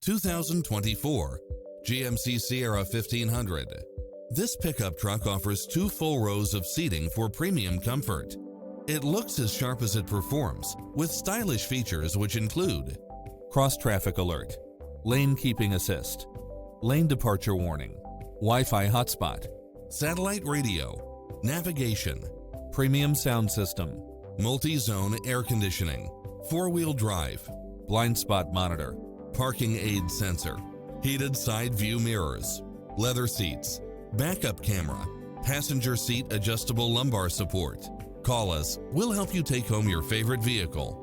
2024 GMC Sierra 1500. This pickup truck offers 2 full rows of seating for premium comfort. It looks as sharp as it performs, with stylish features which include cross-traffic alert, lane keeping assist, lane departure warning, Wi-Fi hotspot, satellite radio, navigation, premium sound system, multi-zone air conditioning, 4-wheel drive, blind spot monitor, parking aid sensor, heated side view mirrors, leather seats, backup camera, passenger seat adjustable lumbar support. Call us, we'll help you take home your favorite vehicle.